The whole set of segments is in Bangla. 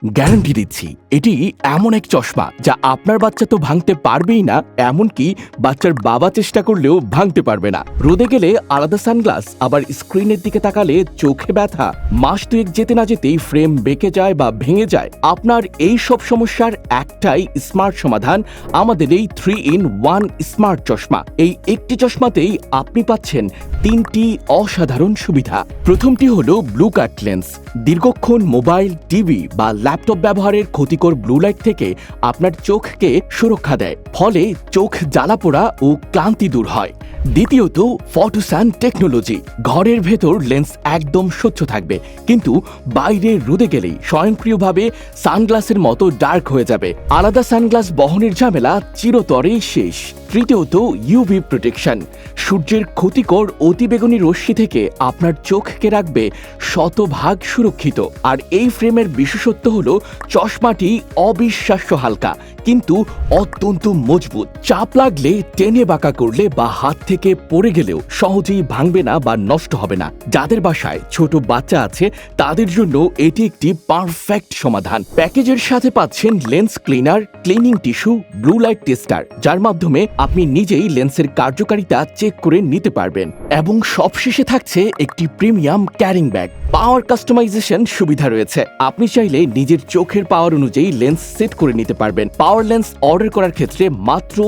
গ্যারান্টি দিচ্ছি এটি এমন এক চশমা যা আপনার বাচ্চা তো ভাঙতে পারবেই না, এমনকি বাচ্চার বাবা চেষ্টা করলেও ভাঙতে পারবে না। রোদে গেলে আলাদা সানগ্লাস, আবার স্ক্রিনের দিকে তাকালে চোখে ব্যথা, মাস দুয়েক যেতে না যেতেই ফ্রেম বেঁকে যায় বা ভেঙে যায়। আপনার এই সব সমস্যার একটাই স্মার্ট সমাধান, আমাদের এই 3-in-1 স্মার্ট চশমা। এই একটি চশমাতেই আপনি পাচ্ছেন তিনটি অসাধারণ সুবিধা। প্রথমটি হলো ব্লু কাট লেন্স। দীর্ঘক্ষণ মোবাইল, টিভি বা ল্যাপটপ ব্যবহারের ক্ষতিকর ব্লু লাইট থেকে আপনার চোখকে সুরক্ষা দেয়, ফলে চোখ জ্বালাপোড়া ও ক্লান্তি দূর হয়। দ্বিতীয়ত, ফটোসান টেকনোলজি। ঘরের ভেতর লেন্স একদম স্বচ্ছ থাকবে, কিন্তু বাইরে রোদে গেলেই স্বয়ংক্রিয়ভাবে সানগ্লাসের মতো ডার্ক হয়ে যাবে। আলাদা সানগ্লাস বহনের ঝামেলা চিরতরে শেষ। তৃতীয়ত, ইউভি প্রোটেকশন। সূর্যের ক্ষতিকর অতিবেগুনি রশ্মি থেকে আপনার চোখকে রাখবে শতভাগ সুরক্ষিত। আর এই ফ্রেমের বিশেষত্ব হলো চশমাটি অবিশ্বাস্য হালকা, কিন্তু অত্যন্ত মজবুত। চাপ লাগলে, টেনে বাঁকা করলে বা হাত থেকে পড়ে গেলেও সহজেই ভাঙবে না বা নষ্ট হবে না। যাদের বাসায় ছোট বাচ্চা আছে তাদের জন্য এটি একটি পারফেক্ট সমাধান। প্যাকেজের সাথে পাচ্ছেন lens cleaner, cleaning tissue, blue light tester, যার মাধ্যমে আপনি নিজেই লেন্সের কার্যকারিতা চেক করে নিতে পারবেন। এবং সবশেষে থাকছে একটি প্রিমিয়াম ক্যারিং ব্যাগ। পাওয়ার কাস্টমাইজেশন সুবিধা রয়েছে। আপনি চাইলে নিজের চোখের পাওয়ার অনুযায়ী লেন্স সেট করে নিতে পারবেন। পাওয়ার লেন্স অর্ডার করার ক্ষেত্রে মাত্র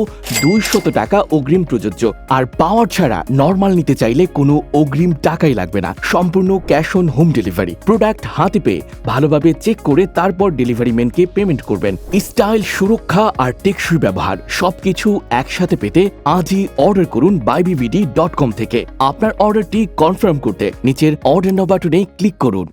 200 টাকা অগ্রিম প্রযোজ্য। আর পাওয়ার ছাড়া নরমাল নিতে চাইলে কোনো অগ্রিম টাকাই লাগবে না, সম্পূর্ণ cash on home delivery. Product হাতে পেয়ে ভালোভাবে চেক করে তারপর ডেলিভারি ম্যানকে পেমেন্ট করবেন। স্টাইল, সুরক্ষা আর টেকসই ব্যবহার সবকিছু একসাথে পেতে আজই অর্ডার করুন buybbd.com থেকে। আপনার অর্ডারটি কনফার্ম করতে নিচের অর্ডার নাও বাটনে ক্লিক করুন।